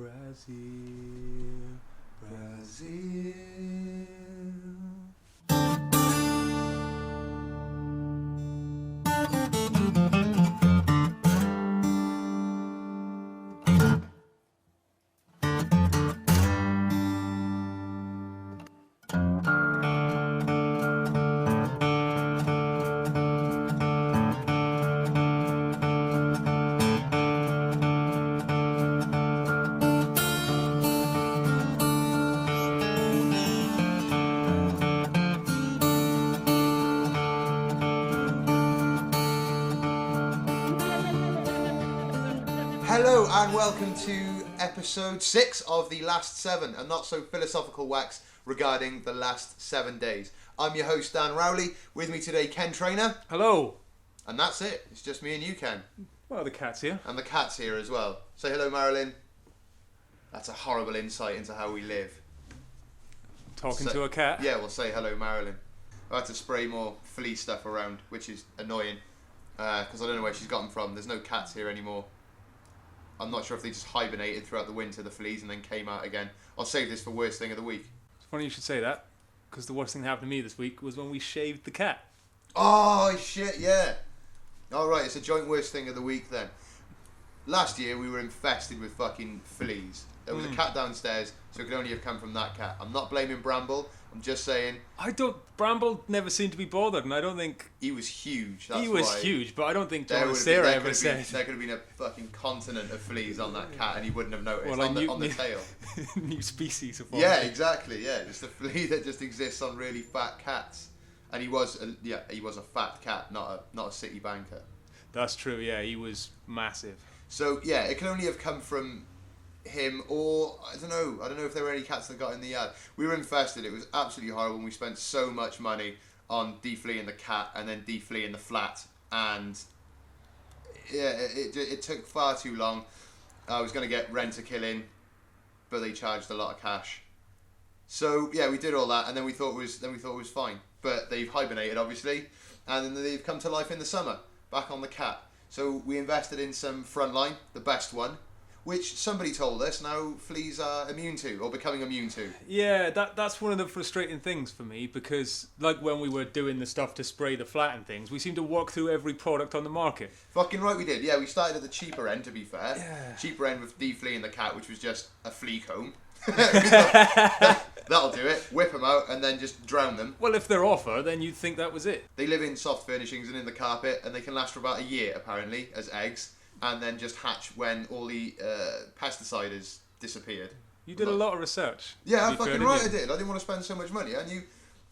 Brazil, Brazil. Hello and welcome to episode 6 of the last 7, a not so philosophical wax regarding the last 7 days. I'm your host Dan Rowley, with me today Ken Trainer. Hello. And that's it, it's just me and you, Ken. Well, the cat's here. And the cat's here as well. Say hello, Marilyn. That's a horrible insight into how we live. Talking to a cat? Yeah, we'll say hello, Marilyn. I had to spray more flea stuff around, which is annoying, because I don't know where she's got them from. There's no cats here anymore. I'm not sure if they just hibernated throughout the winter, the fleas, and then came out again. I'll save this for worst thing of the week. It's funny you should say that, because the worst thing that happened to me this week was when we shaved the cat. Oh, shit, yeah. Alright, it's a joint worst thing of the week then. Last year, we were infested with fucking fleas. There was a cat downstairs, so it could only have come from that cat. I'm not blaming Bramble. I'm just saying... Bramble never seemed to be bothered, and I don't think... He was huge, He was huge, but I don't think John and Sarah ever said... There could have been a fucking continent of fleas on that cat, and he wouldn't have noticed, well, on the tail. New species of Yeah, exactly, yeah. Just a flea that just exists on really fat cats. And he was a fat cat, not a city banker. That's true, yeah, he was massive. So, yeah, it can only have come from... him, or I don't know if there were any cats that got in the yard. We were infested. It was absolutely horrible, and we spent so much money on defleeing the cat and then defleeing the flat, and yeah, it took far too long. I was going to get rent-a-killing, but they charged a lot of cash. So yeah, we did all that, and then we thought it was fine. But they've hibernated, obviously, and then they've come to life in the summer, back on the cat. So we invested in some Frontline, the best one, which somebody told us now fleas are immune to, or becoming immune to. Yeah, that's one of the frustrating things for me, because like when we were doing the stuff to spray the flat and things, we seemed to walk through every product on the market. Fucking right we did, yeah, we started at the cheaper end, to be fair. Yeah. Cheaper end with defleeing the cat, which was just a flea comb. That'll do it, whip them out and then just drown them. Well, if they're offer, then you'd think that was it. They live in soft furnishings and in the carpet, and they can last for about a year, apparently, as eggs. And then just hatch when all the pesticides disappeared. You did a lot of research. Yeah, fucking right I did. I didn't want to spend so much money. I knew,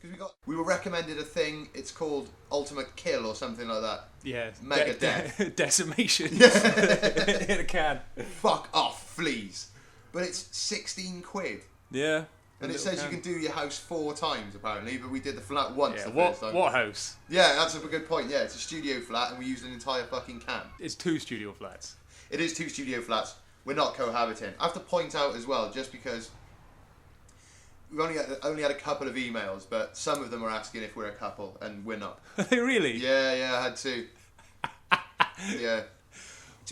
because we were recommended a thing, it's called Ultimate Kill or something like that. Yeah. Mega death. Decimation. In a can. Fuck off, fleas. But it's 16 quid. Yeah. And it says you can do your house 4 times, apparently, but we did the flat once the what, first time. What house? Yeah, that's a good point, yeah. It's a studio flat, and we used an entire fucking can. It's 2 studio flats. It is 2 studio flats. We're not cohabiting. I have to point out as well, just because we've only had a couple of emails, but some of them are asking if we're a couple, and we're not. Are they really? Yeah, I had 2. Yeah.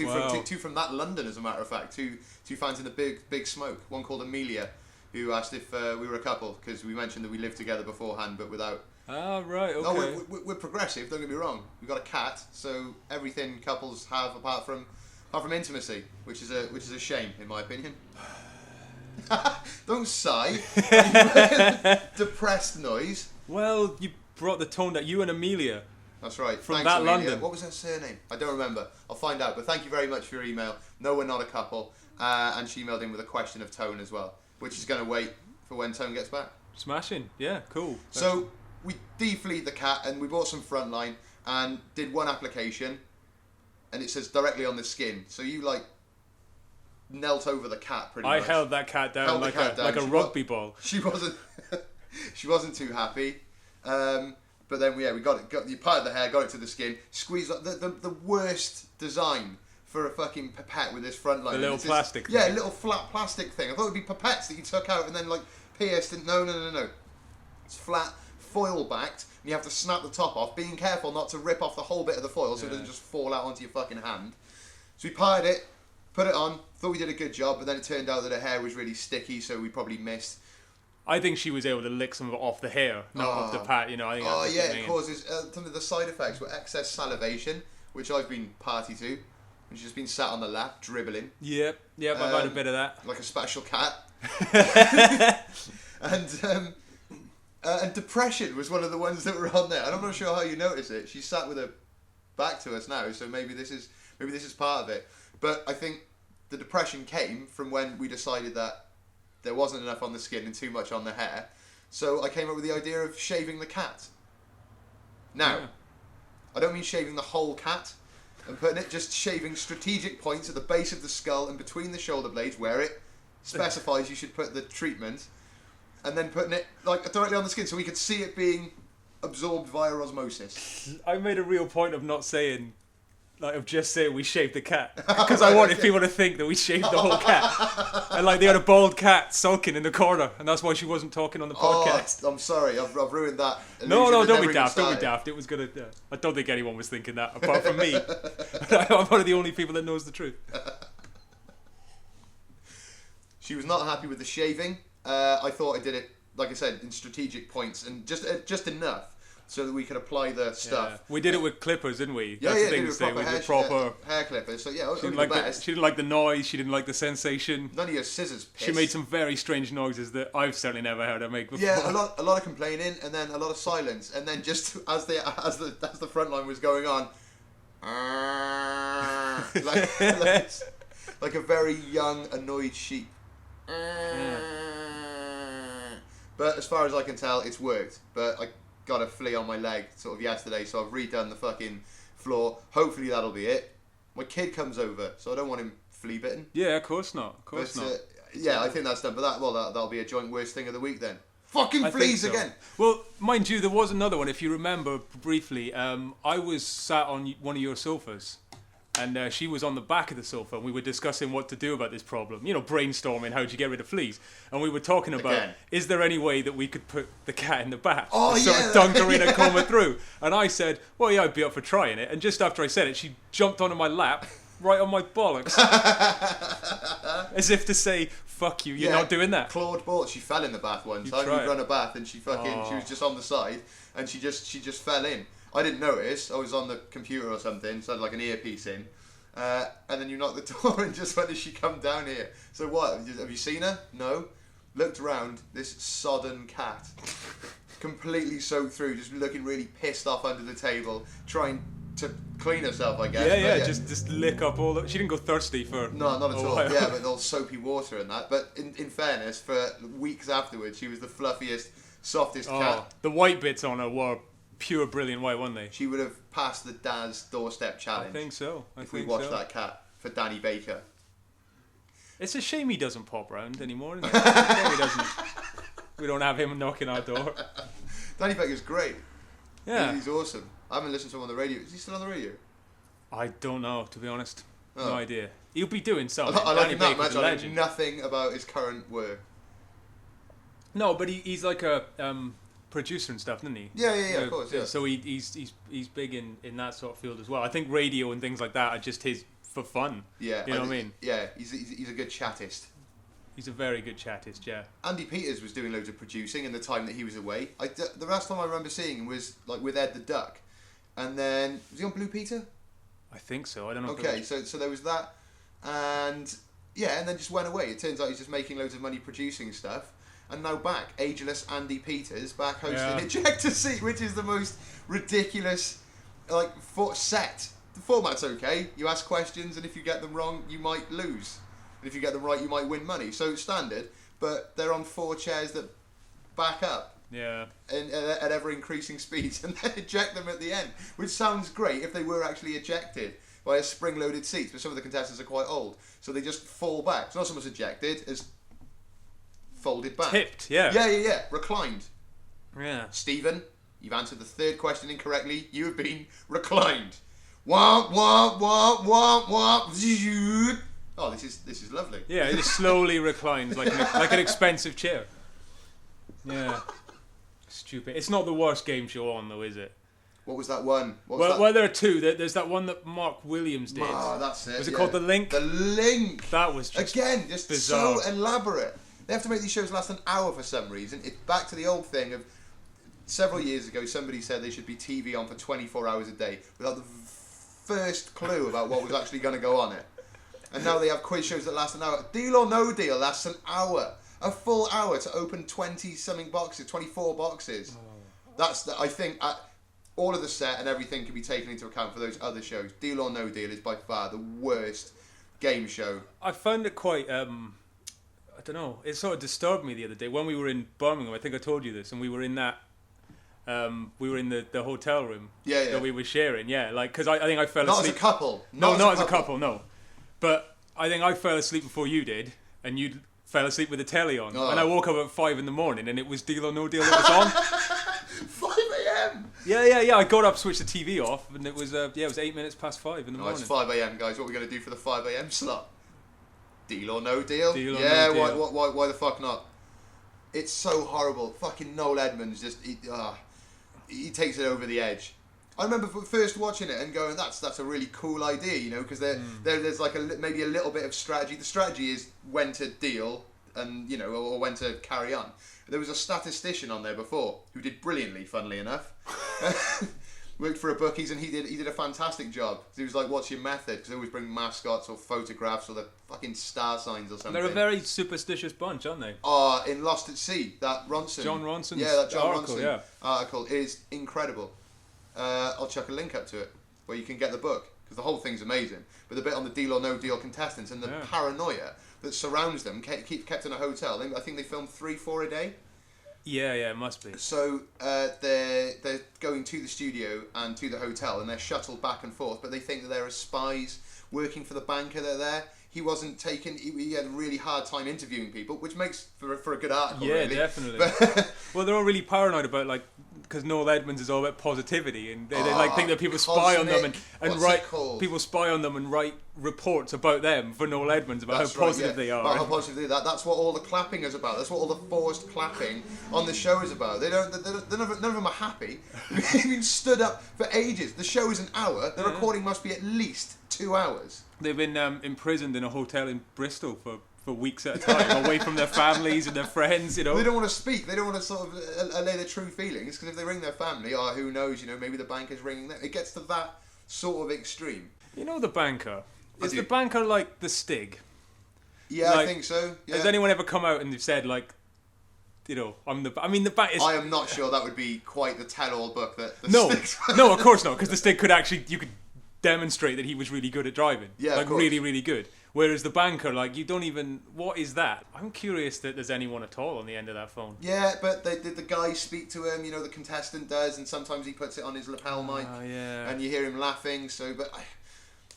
Wow. Two from that London, as a matter of fact. Two fans in the big smoke. One called Amelia, who asked if we were a couple, because we mentioned that we lived together beforehand, but without... Ah, right, okay. No, we're progressive, don't get me wrong. We've got a cat, so everything couples have apart from intimacy, which is a shame, in my opinion. Don't sigh. Depressed noise. Well, you brought the tone that you and Amelia... That's right. From Thanks, that Amelia. London. What was her surname? I don't remember. I'll find out. But thank you very much for your email. No, we're not a couple. And she emailed in with a question of Tone as well, which is going to wait for when Tone gets back. Smashing. Yeah, cool. So we defleed the cat and we bought some Frontline and did one application, and it says directly on the skin. So you knelt over the cat pretty much. I held that cat down like a rugby ball. She wasn't too happy. But then we got you parted the hair, got it to the skin, squeezed the worst design for a fucking pipette with this Frontline. The little plastic thing. Yeah, little flat plastic thing. I thought it would be pipettes that you took out and then pierced. And no. It's flat, foil backed, and you have to snap the top off, being careful not to rip off the whole bit of the foil so it doesn't just fall out onto your fucking hand. So we parted it, Put it on. Thought we did a good job, but then it turned out that her hair was really sticky, so we probably missed. I think she was able to lick some of it off the hair, not off the pat. You know, I think. Oh that's yeah, it causes some of the side effects were excess salivation, which I've been party to. And she's just been sat on the lap dribbling. Yep, I've had a bit of that. Like a special cat. And depression was one of the ones that were on there. And I'm not sure how you notice it. She's sat with her back to us now, so maybe this is part of it. But I think the depression came from when we decided that there wasn't enough on the skin and too much on the hair. So I came up with the idea of shaving the cat. Now, I don't mean shaving the whole cat and putting it, just shaving strategic points at the base of the skull and between the shoulder blades where it specifies you should put the treatment, and then putting it like directly on the skin so we could see it being absorbed via osmosis. I made a real point of not saying, like, of just saying we shaved the cat, because I wanted people to think that we shaved the whole cat, and like they had a bald cat sulking in the corner, and that's why she wasn't talking on the podcast. I'm sorry, I've ruined that. No, don't be daft. Don't be daft. It was gonna. I don't think anyone was thinking that apart from me. I'm one of the only people that knows the truth. She was not happy with the shaving. I thought I did it, like I said, in strategic points and just enough so that we could apply the stuff. Yeah. We did it with clippers, didn't we? Yeah, That's the did thing it to with say. proper With proper hair clippers. So yeah, she didn't like the she didn't like the noise. She didn't like the sensation. None of your scissors. Piss. She made some very strange noises that I've certainly never heard her make before. Yeah, a lot of complaining and then a lot of silence, and then just as the front line was going on, like a very young annoyed sheep. But as far as I can tell, it's worked. But I got a flea on my leg sort of yesterday, so I've redone the fucking floor. Hopefully that'll be it. My kid comes over, so I don't want him flea bitten. Yeah, of course not. Of course not. Yeah, I think that's done. But that'll be a joint worst thing of the week then. Fucking fleas again. Well, mind you, there was another one. If you remember briefly, I was sat on one of your sofas. And she was on the back of the sofa, and we were discussing what to do about this problem. You know, brainstorming how to get rid of fleas. And we were talking about, is there any way that we could put the cat in the bath? Oh, yeah. Sort of dunk her in and comb her through. And I said, well, yeah, I'd be up for trying it. And just after I said it, she jumped onto my lap, right on my bollocks. As if to say, fuck you, you're not doing that. Claude ball. She fell in the bath one time. We run a bath, and she was just on the side, and she just fell in. I didn't notice. I was on the computer or something, so I had like an earpiece in. And then you knocked the door and just when did she come down here? So what? Have you seen her? No. Looked around, this sodden cat. Completely soaked through, just looking really pissed off under the table, trying to clean herself, I guess. Yeah. Just lick up all the... She didn't go thirsty for... No, not at all. Yeah, but all soapy water and that. But in fairness, for weeks afterwards, she was the fluffiest, softest cat. The white bits on her were... pure brilliant white, weren't they? She would have passed the Daz doorstep challenge. I think so. If we watched that cat for Danny Baker. It's a shame he doesn't pop round anymore, isn't it? We don't have him knocking our door. Danny Baker's great. Yeah. He's awesome. I haven't listened to him on the radio. Is he still on the radio? I don't know, to be honest. No idea. He'll be doing something. I like him that much. I know nothing about his current work. No, but he's like a... producer and stuff, isn't he? Yeah, of course, yeah. So he's big in that sort of field as well. I think radio and things like that are just his for fun. Yeah. You know what I mean? Yeah, he's a good chattist. He's a very good chattist, yeah. Andy Peters was doing loads of producing in the time that he was away. The last time I remember seeing him was like with Ed the Duck. And then, was he on Blue Peter? I think so, I don't know. Okay, so there was that. And yeah, and then just went away. It turns out he's just making loads of money producing stuff. And now back, ageless Andy Peters, back hosting Ejector Seat, which is the most ridiculous, set. The format's okay. You ask questions, and if you get them wrong, you might lose. And if you get them right, you might win money. So it's standard, but they're on 4 chairs that back up. Yeah. At ever-increasing speeds, and then eject them at the end, which sounds great if they were actually ejected by a spring-loaded seat, but some of the contestants are quite old. So they just fall back. It's not so much ejected as... folded back. Tipped, yeah. Yeah. Reclined. Yeah. Stephen, you've answered the 3rd question incorrectly. You have been reclined. Wah, wah, wah, wah, wah. Oh, this is lovely. Yeah, it just slowly reclines like an expensive chair. Yeah. Stupid. It's not the worst game show on, though, is it? What was that one? What was that? Well, there are two. There's that one that Mark Williams did. Oh, that's it. Was it called The Link? The Link. That was just again just bizarre. so elaborate. They have to make these shows last an hour for some reason. It's back to the old thing of several years ago. Somebody said they should be TV on for 24 hours a day without the first clue about what was actually going to go on it. And now they have quiz shows that last an hour. Deal or No Deal lasts an hour. A full hour to open 20-something boxes, 24 boxes. I think all of the set and everything can be taken into account for those other shows. Deal or No Deal is by far the worst game show. I found it quite, I don't know, it sort of disturbed me the other day. When we were in Birmingham, I think I told you this, and we were in that, we were in the hotel room that we were sharing, because I think I fell asleep. Not as a couple. Not as a couple, no. But I think I fell asleep before you did, and you fell asleep with the telly on. And I woke up at 5 in the morning, and it was Deal or No Deal that was on. 5 a.m. Yeah. I got up, switched the TV off, and it was 8 minutes past 5 in the morning. It's 5 a.m. guys. What are we going to do for the 5 a.m. slot? Deal or No Deal? Deal or No Deal. Why the fuck not? It's so horrible. Fucking Noel Edmonds he takes it over the edge. I remember first watching it and going, that's a really cool idea, because there's like maybe a little bit of strategy. The strategy is when to deal and or when to carry on. There was a statistician on there before who did brilliantly, funnily enough. Worked for a bookies, and he did a fantastic job. He was like, "What's your method?" Because they always bring mascots or photographs or the fucking star signs or something. They're a very superstitious bunch, aren't they? In Lost at Sea, that Ronson. John Ronson's that John article, Ronson article is incredible. I'll chuck a link up to it where you can get the book, because the whole thing's amazing. But the bit on the Deal or No Deal contestants and the paranoia that surrounds them, kept in a hotel. I think they filmed 3-4 a day. Yeah, it must be. So they're going to the studio and to the hotel, and they're shuttled back and forth. But they think that there are spies working for the banker that are there. He wasn't taken. He had a really hard time interviewing people, which makes for a good article. Yeah, really. Definitely. Well, they're all really paranoid about because Noel Edmonds is all about positivity, and they think that people spy on them and write people spy on them and write reports about them for Noel Edmonds about how positive they are. About how positive they are. That's what all the clapping is about. That's what all the forced clapping on the show is about. None of them are happy. They've been stood up for ages. The show is an hour. The recording must be at least 2 hours. They've been imprisoned in a hotel in Bristol for weeks at a time, away from their families and their friends, They don't want to speak. They don't want to sort of allay their true feelings, because if they ring their family, who knows, maybe the banker's ringing them. It gets to that sort of extreme. The banker. Is the banker like the Stig? Yeah, I think so. Yeah. Has anyone ever come out and said, I'm the... I mean, the bank is... I am not sure that would be quite the tell-all book that the Stig's... No, of course not, because the Stig could actually... You could demonstrate that he was really good at driving. Yeah, really, really good. Whereas the banker, you don't even... What is that? I'm curious that there's anyone at all on the end of that phone. Yeah, but the guy speak to him, the contestant does, and sometimes he puts it on his lapel mic, and you hear him laughing,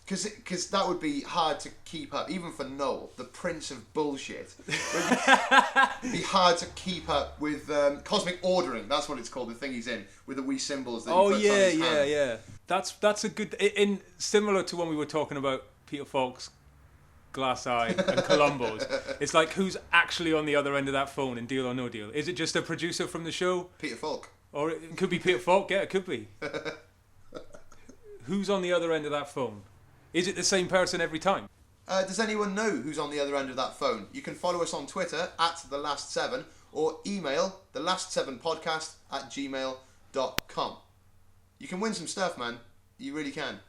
because that would be hard to keep up, even for Noel, the prince of bullshit. It'd be hard to keep up with cosmic ordering. That's what it's called, the thing he's in, with the wee symbols that he puts on his hand. Yeah. That's a good... similar to when we were talking about Peter Falk's Glass Eye and Columbo's. It's like, who's actually on the other end of that phone in Deal or No Deal? Is it just a producer from the show? Peter Falk. Or it could be Peter Falk, yeah, it could be. Who's on the other end of that phone? Is it the same person every time? Does anyone know who's on the other end of that phone? You can follow us on Twitter @TheLast7 or email thelast7podcast@gmail.com. You can win some stuff, man. You really can.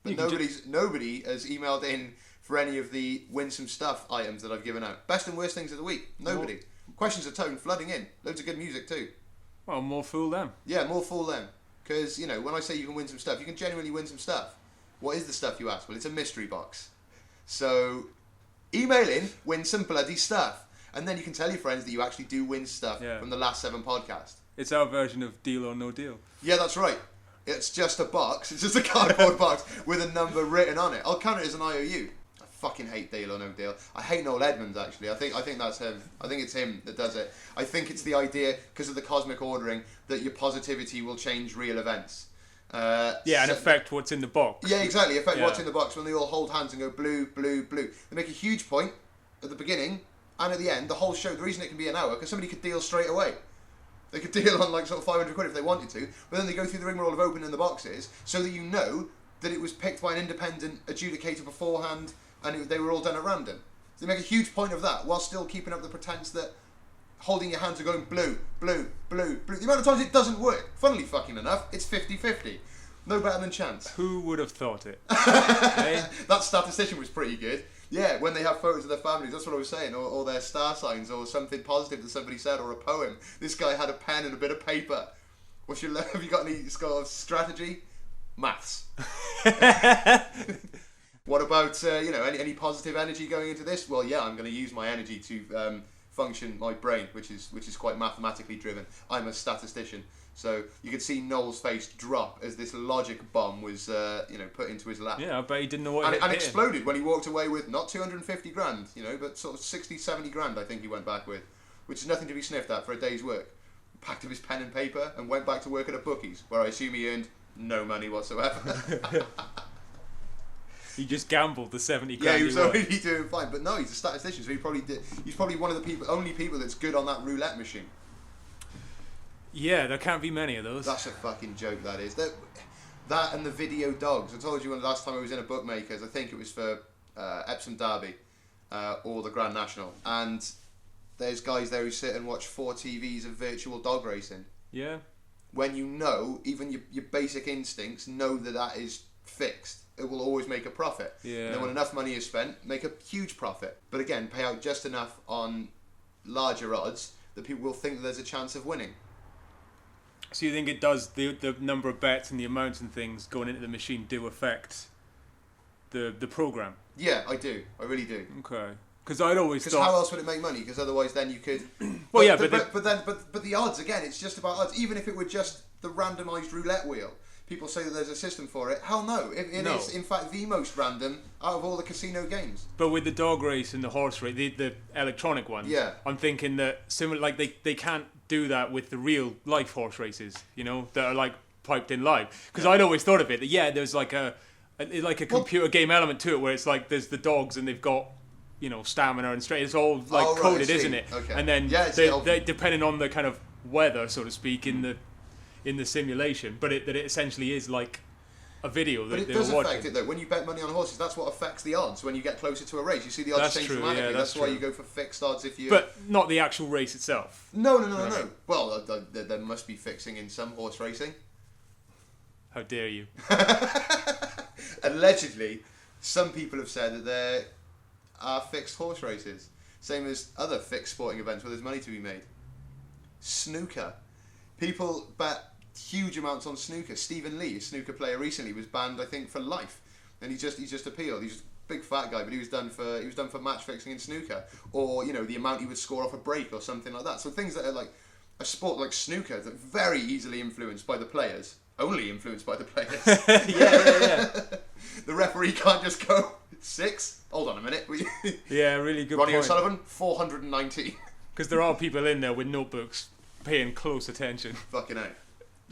But nobody has emailed in for any of the win some stuff items that I've given out. Best and worst things of the week. Nobody. Questions of tone flooding in. Loads of good music too. Well, more fool them. Yeah, more fool them. Because, when I say you can win some stuff, you can genuinely win some stuff. What is the stuff, you ask? Well, it's a mystery box. So, email in, win some bloody stuff. And then you can tell your friends that you actually do win stuff from the Last 7 podcast. It's our version of Deal or No Deal. Yeah, that's right. It's just a box. It's just a cardboard box with a number written on it. I'll count it as an IOU. I fucking hate Deal or No Deal. I hate Noel Edmonds, actually. I think that's him. I think it's him that does it. I think it's the idea, because of the cosmic ordering, that your positivity will change real events. And affect what's in the box. Yeah, exactly. Affect what's in the box when they all hold hands and go blue, blue, blue. They make a huge point at the beginning and at the end. The whole show, the reason it can be an hour, because somebody could deal straight away. They could deal on like sort of 500 quid if they wanted to, but then they go through the rigmarole of opening the boxes so that you know that it was picked by an independent adjudicator beforehand and they were all done at random. So they make a huge point of that while still keeping up the pretense that holding your hands are going blue, blue, blue, blue. The amount of times it doesn't work, funnily fucking enough, it's 50-50. No better than chance. Who would have thought it? Eh? That statistician was pretty good. Yeah, when they have photos of their families, that's what I was saying, or their star signs, or something positive that somebody said, or a poem. This guy had a pen and a bit of paper. Have you got any sort of strategy? Maths. What about any positive energy going into this? Well, yeah, I'm going to use my energy to function my brain, which is quite mathematically driven. I'm a statistician, so you could see Noel's face drop as this logic bomb was put into his lap. Yeah, I bet he didn't know what and exploded when he walked away with not 250 grand, but sort of 60, 70 grand. I think he went back with, which is nothing to be sniffed at for a day's work. Packed up his pen and paper and went back to work at a bookies, where I assume he earned no money whatsoever. He just gambled the 70 grand. Yeah, he was already doing fine, but no, he's a statistician, so he's probably one of the only people that's good on that roulette machine. Yeah, there can't be many of those. That's a fucking joke, that is. That and the video dogs. I told you when the last time I was in a bookmaker's, I think it was for Epsom Derby or the Grand National, and there's guys there who sit and watch 4 TVs of virtual dog racing. Yeah. When even your basic instincts know that is fixed. It will always make a profit. Yeah. And then when enough money is spent, make a huge profit. But again, pay out just enough on larger odds that people will think that there's a chance of winning. So you think it does, the number of bets and the amounts and things going into the machine do affect the program? Yeah, I do. I really do. Okay. Because I'd always thought... Because how else would it make money? Because otherwise then you could... Well, yeah, but the odds, again, it's just about odds. Even if it were just the randomised roulette wheel... People say that there's a system for it. Hell no. It is, in fact, the most random out of all the casino games. But with the dog race and the horse race, the electronic one, yeah. I'm thinking that similar, like they can't do that with the real life horse races, that are like piped in live. Because I'd always thought of it that there's like a computer game element to it where it's like there's the dogs and they've got stamina and strength. It's all like coded, isn't it? Okay. And then they depending on the kind of weather, so to speak, in the simulation, but it essentially is like a video that but it does affect it though. When you bet money on horses, that's what affects the odds. When you get closer to a race, you see the odds change dramatically. That's why you go for fixed odds if you. But not the actual race itself. No. Well, there must be fixing in some horse racing. How dare you? Allegedly, some people have said that there are fixed horse races, same as other fixed sporting events where there's money to be made. Snooker. People bet huge amounts on snooker. Stephen Lee, a snooker player recently, was banned, I think, for life, and he just appealed. He's a big fat guy, but he was done for match fixing in snooker, or the amount he would score off a break or something like that. So things that are like a sport like snooker that are very easily influenced by the players, only influenced by the players. Yeah. The referee can't just go 6. Hold on a minute. Yeah, really good. Ronnie point. O'Sullivan 419. Because there are people in there with notebooks paying close attention. Fucking hell.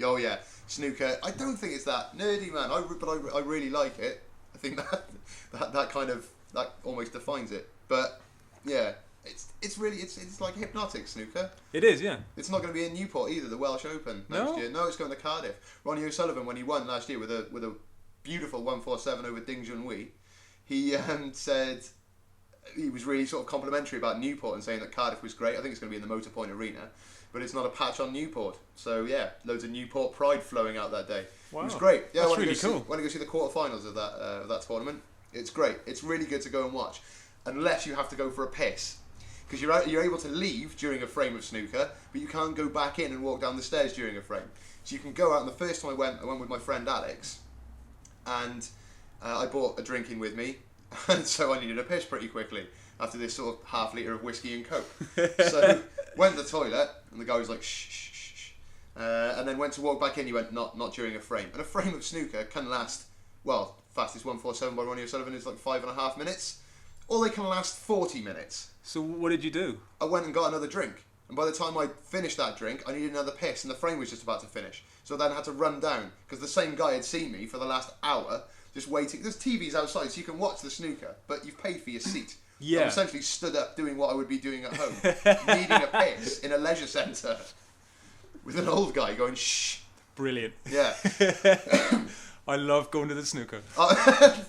Oh yeah, snooker. I don't think it's that nerdy, man. But I really like it. I think that kind of that almost defines it. But yeah, it's really like hypnotic snooker. It is, yeah. It's not going to be in Newport either. The Welsh Open next year. No, it's going to Cardiff. Ronnie O'Sullivan, when he won last year with a beautiful 147 over Ding Junhui, he said he was really sort of complimentary about Newport and saying that Cardiff was great. I think it's going to be in the Motorpoint Arena. But it's not a patch on Newport. So yeah, loads of Newport pride flowing out that day. Wow. It was great. Yeah, that's really cool. When I go see the quarterfinals of that tournament, it's great. It's really good to go and watch, unless you have to go for a piss, because you're able to leave during a frame of snooker, but you can't go back in and walk down the stairs during a frame. So you can go out. And the first time I went with my friend Alex, and I bought a drink in with me, and so I needed a piss pretty quickly after this sort of half litre of whiskey and coke. So went to the toilet, and the guy was like, shh, shh, shh, shh. And then went to walk back in, he went, not during a frame. And a frame of snooker can last, well, fastest 147 by Ronnie O'Sullivan is like 5.5 minutes, or they can last 40 minutes. So what did you do? I went and got another drink. And by the time I finished that drink, I needed another piss, and the frame was just about to finish. So then I had to run down, because the same guy had seen me for the last hour, just waiting. There's TVs outside, so you can watch the snooker, but you've paid for your seat. Yeah. I'm essentially stood up doing what I would be doing at home, needing a piss in a leisure centre. with an old guy going, shh. Brilliant. Yeah. I love going to the snooker.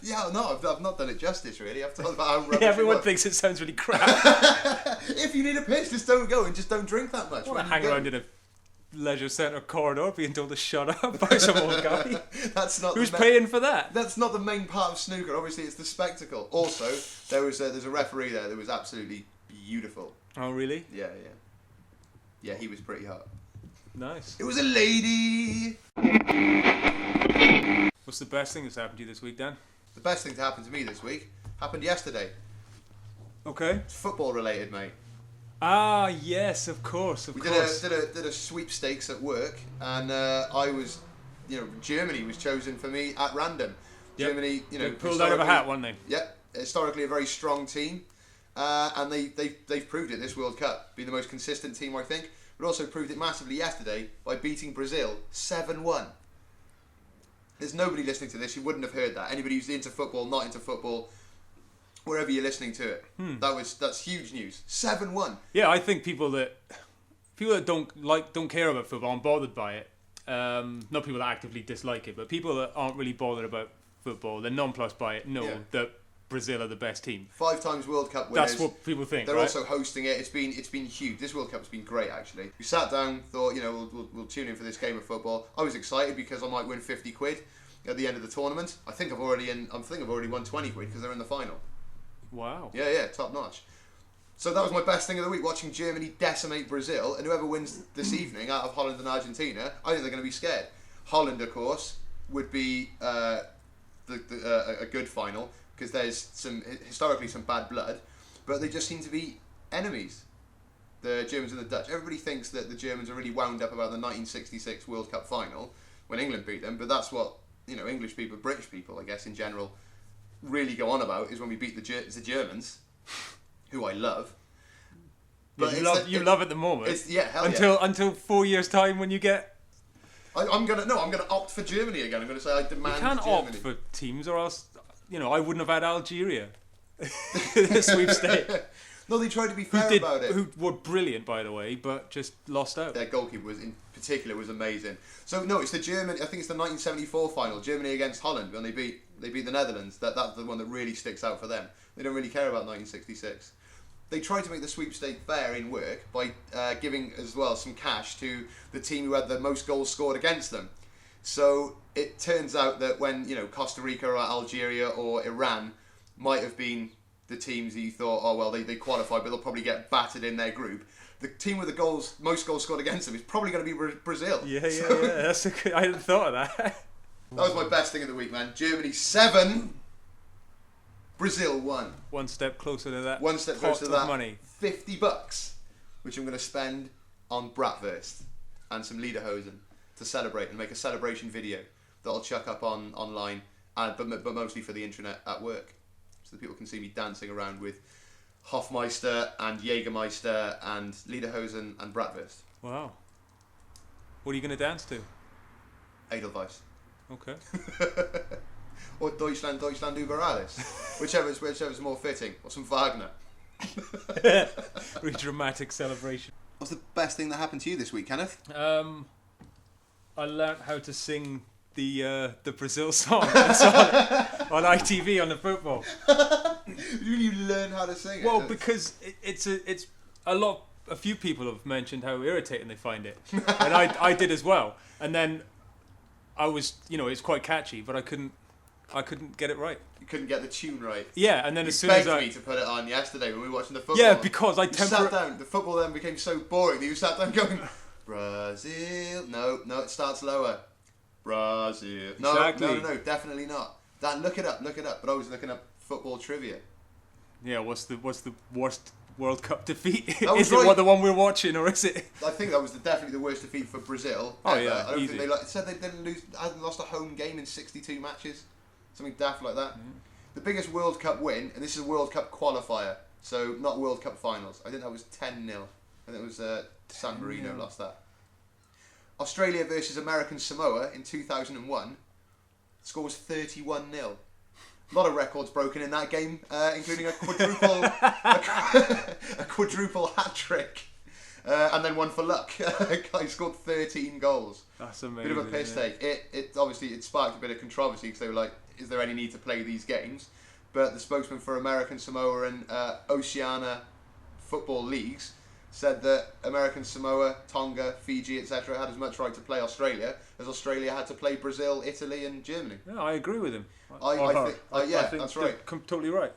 Yeah, no, I've not done it justice, really. I've thought about how rubbish Everyone it was. thinks it sounds really crap. If you need a piss, just don't go and just don't drink that much. I want to hang around in a leisure centre corridor being told to shut up by some old guy. That's not Who's paying for that? That's not the main part of snooker. Obviously, it's the spectacle. Also, there's a referee there that was absolutely beautiful. Oh, really? Yeah. Yeah, he was pretty hot. Nice. It was a lady. What's the best thing that's happened to you this week, Dan? The best thing to happen to me this week happened yesterday. Okay. It's football related, mate. Ah, yes, of course. We did a sweepstakes at work, and I was, Germany was chosen for me at random. Yep. Germany, They pulled out of a hat, weren't they? Yep, historically a very strong team, and they've proved it this World Cup. Being the most consistent team, I think, but also proved it massively yesterday by beating Brazil 7-1. There's nobody listening to this who wouldn't have heard that. Anybody who's into football, not into football, wherever you're listening to it, that's huge news. 7-1. Yeah, I think people that don't care about football aren't bothered by it. Not people that actively dislike it, but people that aren't really bothered about football, they're nonplussed by it. Know that Brazil are the best team. 5 times World Cup winners. That's what people think. They're right? also hosting it. It's been huge. This World Cup's been great, actually. We sat down, thought, we'll tune in for this game of football. I was excited because I might win 50 quid at the end of the tournament. I think I've already won 20 quid because they're in the final. Wow. Yeah, top notch. So that was my best thing of the week, watching Germany decimate Brazil, and whoever wins this evening out of Holland and Argentina, I think they're going to be scared. Holland, of course, would be a good final, because there's historically some bad blood, but they just seem to be enemies, the Germans and the Dutch. Everybody thinks that the Germans are really wound up about the 1966 World Cup final, when England beat them, but that's what, English people, British people, I guess, in general, really go on about, is when we beat the Germans, who I love. But you love at the moment. Until 4 years' time when you get... I'm gonna opt for Germany again. I'm gonna say I demand Germany. You can't opt for teams, or else, I wouldn't have had Algeria. The sweepstake. No, they tried to be fair about it. Who were brilliant, by the way, but just lost out. Their goalkeeper in particular was amazing. So no, it's the German. I think it's the 1974 final, Germany against Holland, when they beat the Netherlands. That's the one that really sticks out for them. They don't really care about 1966. They tried to make the sweepstake fair in work by giving as well some cash to the team who had the most goals scored against them. So it turns out that when Costa Rica or Algeria or Iran might have been the teams that you thought, oh well, they qualified, but they'll probably get battered in their group. The team with the most goals scored against them is probably going to be Brazil. Yeah. That's I hadn't thought of that. That was my best thing of the week, man. Germany 7, Brazil 1. One step closer to that. One step closer to that. Money. $50, which I'm going to spend on bratwurst and some lederhosen to celebrate and make a celebration video that I'll chuck up online, but mostly for the intranet at work, so that people can see me dancing around with Hofmeister and Jägermeister and lederhosen and bratwurst. Wow. What are you going to dance to? Edelweiss. Okay. Or Deutschland über alles. Whichever's more fitting. Or some Wagner. Really dramatic celebration. What's the best thing that happened to you this week, Kenneth? I learnt how to sing the Brazil song on ITV on the football. You learn how to sing it? Well, because it's a few people have mentioned how irritating they find it, and I did as well. And then I was, it's quite catchy, but I couldn't get it right. You couldn't get the tune right. Yeah, and then as soon as me to put it on yesterday when we were watching the football. Yeah, because I sat down. The football then became so boring that you sat down going, Brazil. No, it starts lower. Brazil. Exactly. No, definitely not. Dan, look it up. But I was looking up football trivia. Yeah, what's the worst World Cup defeat? Is it the one we're watching, or is it? I think that was definitely the worst defeat for Brazil. Oh ever. yeah, I don't easy. think it said they hadn't lost a home game in 62 matches, something daft like that. The biggest World Cup win, and this is a World Cup qualifier, so not World Cup finals. I think that was 10-0. I think it was San Marino lost that. Australia versus American Samoa in 2001. Score was 31-0. A lot of records broken in that game, including a quadruple hat trick. And then one for luck. He scored 13 goals. That's amazing. Bit of a piss take. It obviously it sparked a bit of controversy because they were like, is there any need to play these games? But the spokesman for American Samoa and Oceania football leagues said that American Samoa, Tonga, Fiji, etc. had as much right to play Australia as Australia had to play Brazil, Italy and Germany. Yeah, I agree with him. I think that's right. Totally right.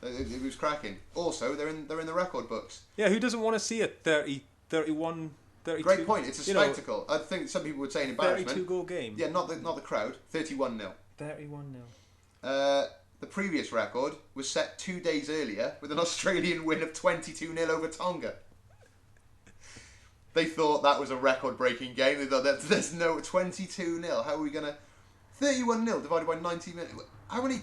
It was cracking. Also, they're in the record books. Yeah, who doesn't want to see a 30, 31, 32... Great point. It's a spectacle. I think some people would say an embarrassment. 32-goal game. Yeah, not the crowd. 31-0. 31-0. The previous record was set 2 days earlier with an Australian win of 22-0 over Tonga. They thought that was a record-breaking game. They thought that there's no 22-0. How are we gonna 31-0 divided by 90 minutes? How many?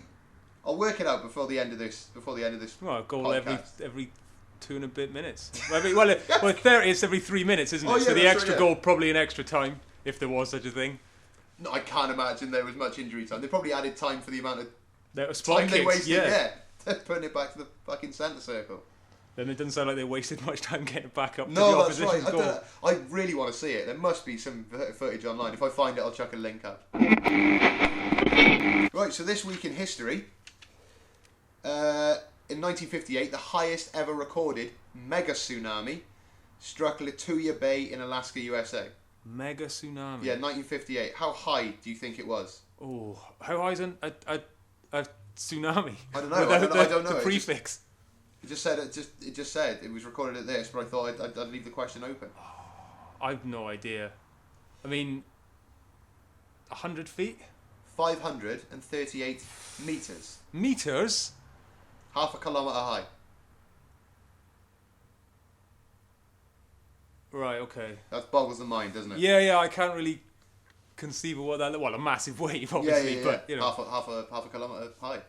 I'll work it out before the end of this. Well, a goal podcast. every 2 and a bit minutes. well, 30 is every 3 minutes, isn't it? Oh, yeah, so the extra right, yeah. goal probably an extra time if there was such a thing. No, I can't imagine there was much injury time. They probably added time for the amount of There was spot time they kicks, wasted. yeah. Putting it back to the fucking centre circle. Then it doesn't sound like they wasted much time getting it back up to the No, that's opposition's right. goal. I really want to see it. There must be some footage online. If I find it, I'll chuck a link up. Right, so this week in history, in 1958, the highest ever recorded mega tsunami struck Lituya Bay in Alaska, USA. Mega tsunami. Yeah, 1958. How high do you think it was? Oh, how high is a tsunami? I don't know. Without I don't know. The prefix. It just said it was recorded at this, but I thought I'd leave the question open. I've no idea. I mean, 100 feet? 538 meters. Meters? Half a kilometre high. Right, okay. That boggles the mind, doesn't it? Yeah, I can't really conceive of what that... Well, a massive wave, obviously, yeah. but, you know. Half a kilometre high.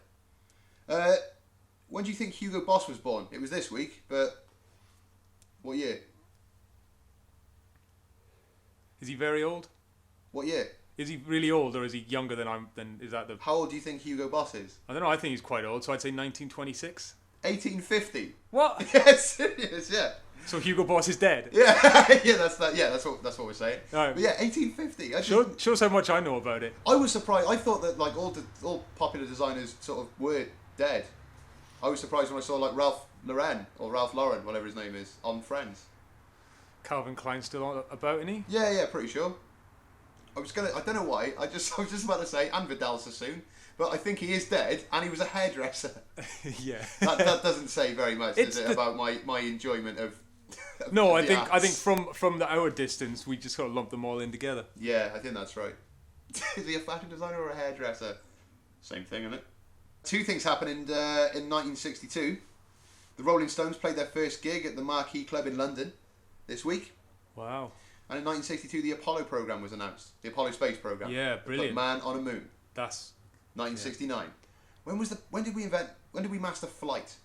When do you think Hugo Boss was born? It was this week, but what year? Is he very old? What year? Is he really old, or is he younger than is that the... How old do you think Hugo Boss is? I don't know, I think he's quite old, so I'd say 1926. 1850. What? Yeah, serious, yeah. So Hugo Boss is dead? Yeah, that's what we're saying. Right. But yeah, 1850. Shows how much I know about it. I was surprised. I thought that like all popular designers sort of were dead. I was surprised when I saw like Ralph Lauren, whatever his name is, on Friends. Calvin Klein's still about, isn't he? Yeah, pretty sure. I don't know why. I was just about to say, and Vidal Sassoon, but I think he is dead, and he was a hairdresser. Yeah. That doesn't say very much, does it, about my enjoyment of. No, of I think from our distance, we just sort of lump them all in together. Yeah, I think that's right. Is he a fashion designer or a hairdresser? Same thing, isn't it? Two things happened in 1962. The Rolling Stones played their first gig at the Marquee Club in London this week. Wow. And in 1962, the Apollo program was announced. The Apollo space program. Yeah, brilliant. Put man on a moon. That's 1969. Yeah. When did we master flight?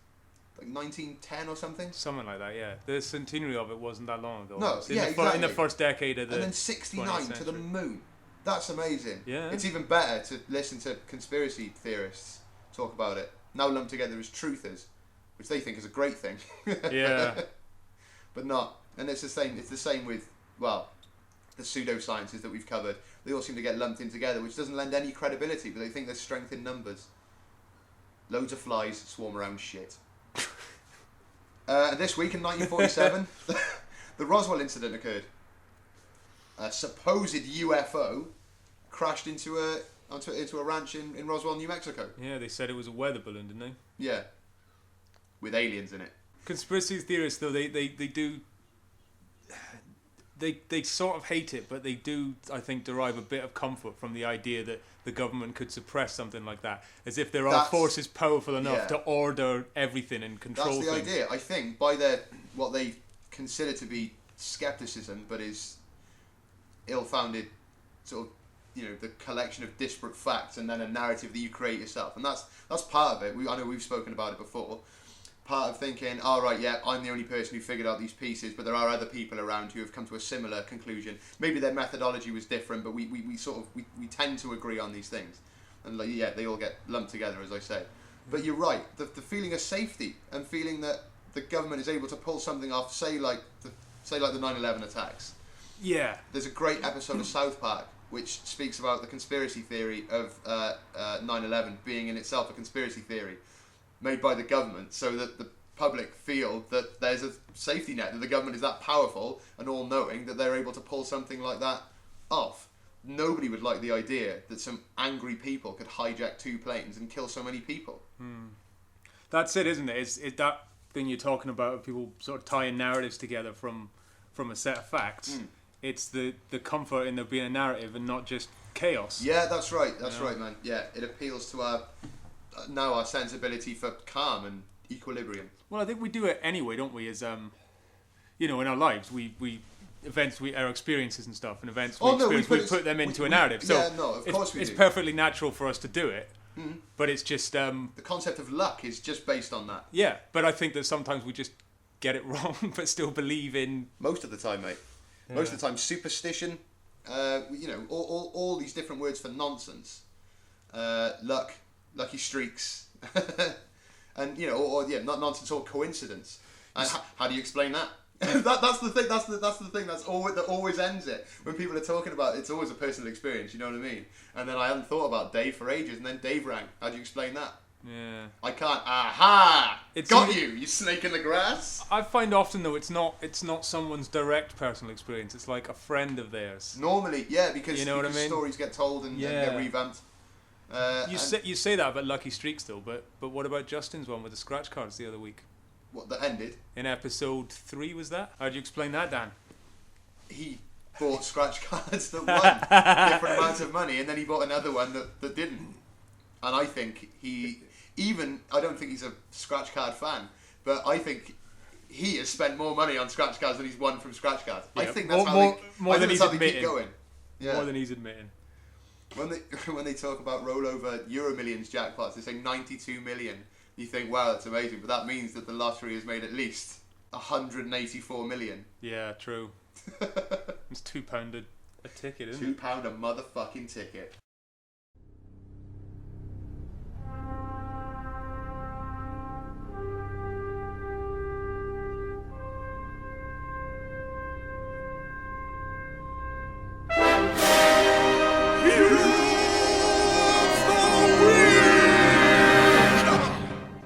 Like 1910 or something? Something like that, yeah. The centenary of it wasn't that long ago. No, exactly. In the first decade of the And then 69 to the moon. That's amazing. Yeah. It's even better to listen to conspiracy theorists talk about it. Now lumped together as truthers, which they think is a great thing. Yeah. But not. And it's the same with, well, the pseudosciences that we've covered. They all seem to get lumped in together, which doesn't lend any credibility, but they think there's strength in numbers. Loads of flies swarm around shit. This week in 1947, the Roswell incident occurred. A supposed UFO crashed into a ranch in Roswell, New Mexico. Yeah, they said it was a weather balloon, didn't they? Yeah. With aliens in it. Conspiracy theorists, though, they do... They sort of hate it, but they do, I think, derive a bit of comfort from the idea that the government could suppress something like that, as if there are forces powerful enough to order everything and control things. That's the idea. I think by what they consider to be skepticism, but is ill-founded sort of, the collection of disparate facts and then a narrative that you create yourself, and that's part of it. I know we've spoken about it before. Part of thinking, all right, yeah, I'm the only person who figured out these pieces, but there are other people around who have come to a similar conclusion. Maybe their methodology was different, but we tend to agree on these things, and they all get lumped together, as I say. But you're right, the feeling of safety and feeling that the government is able to pull something off, say say like the 9/11 attacks. Yeah. There's a great episode of South Park which speaks about the conspiracy theory of 9/11 being in itself a conspiracy theory made by the government, so that the public feel that there's a safety net, that the government is that powerful and all-knowing that they're able to pull something like that off. Nobody would like the idea that some angry people could hijack 2 planes and kill so many people. That's it, isn't it? It's that thing you're talking about of people sort of tying narratives together from a set of facts. It's the comfort in there being a narrative and not just chaos. Yeah, that's right. That's right, man. Yeah, it appeals to our sensibility for calm and equilibrium. Well, I think we do it anyway, don't we? As in our lives, our experiences and stuff, and events we put them into a narrative. So of course it's perfectly natural for us to do it. But it's just the concept of luck is just based on that. Yeah, but I think that sometimes we just get it wrong, but still believe in. Most of the time, mate. Yeah. Most of the time, superstition. All these different words for nonsense. Luck, lucky streaks, and not nonsense or coincidence. And how do you explain that? That's the thing. That's the thing. That always ends it when people are talking about. It's always a personal experience. You know what I mean? And then I hadn't thought about Dave for ages, and then Dave rang. How do you explain that? Yeah. I can't. Aha! You snake in the grass. I find often though it's not someone's direct personal experience. It's like a friend of theirs. Normally, yeah, because you know what I mean? Stories get told and get revamped. You say that about Lucky Streaks though, but what about Justin's one with the scratch cards the other week? What, that ended? In episode 3 was that? How'd you explain that, Dan? He bought scratch cards that won different amounts of money, and then he bought another one that didn't. And I think I don't think he's a scratch card fan, but I think he has spent more money on scratch cards than he's won from scratch cards. Yeah. I think that's more than he's admitting. Keep going. Yeah. More than he's admitting. When they talk about rollover Euro Millions jackpots, they say 92 million. You think, wow, that's amazing, but that means that the lottery has made at least 184 million. Yeah, true. It's £2 a ticket, isn't it? £2 a motherfucking ticket.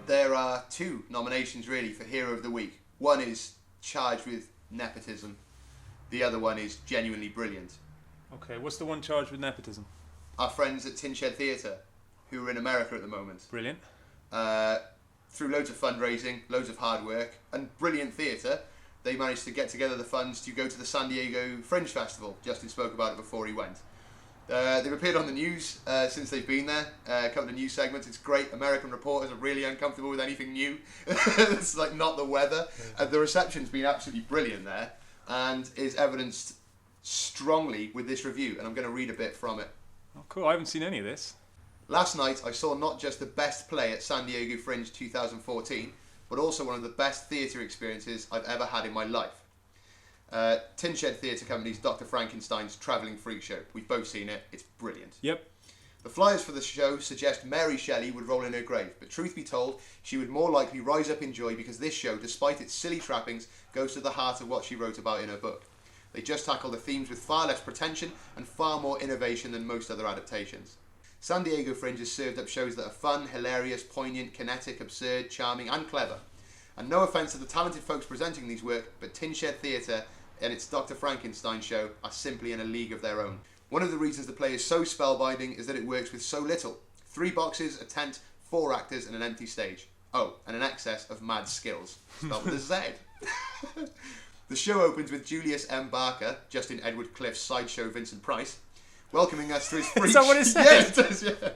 There are 2 nominations really for Hero of the Week. One is charged with nepotism. The other one is genuinely brilliant. Okay, what's the one charged with nepotism? Our friends at Tin Shed Theatre, who are in America at the moment. Brilliant. Through loads of fundraising, loads of hard work, and brilliant theatre, they managed to get together the funds to go to the San Diego Fringe Festival. Justin spoke about it before he went. They've appeared on the news since they've been there. A couple of news segments. It's great. American reporters are really uncomfortable with anything new. It's like not the weather. The reception's been absolutely brilliant there, and is evidenced strongly with this review. And I'm going to read a bit from it. Oh, cool. I haven't seen any of this. Last night I saw not just the best play at San Diego Fringe 2014, but also one of the best theatre experiences I've ever had in my life. Tin Shed Theatre Company's Dr. Frankenstein's Travelling Freak Show. We've both seen it. It's brilliant. Yep. The flyers for the show suggest Mary Shelley would roll in her grave, but truth be told, she would more likely rise up in joy because this show, despite its silly trappings, goes to the heart of what she wrote about in her book. They just tackle the themes with far less pretension and far more innovation than most other adaptations. San Diego Fringe has served up shows that are fun, hilarious, poignant, kinetic, absurd, charming and clever. And no offence to the talented folks presenting these work, but Tin Shed Theatre and its Dr. Frankenstein show are simply in a league of their own. One of the reasons the play is so spellbinding is that it works with so little. 3 boxes, a tent, 4 actors and an empty stage. Oh, and an excess of mad skills. Spelled with a Z. The show opens with Julius M. Barker, Justin Edward Cliff's sideshow Vincent Price, welcoming us to his freak... Is that what it says? Yes, it does, yeah.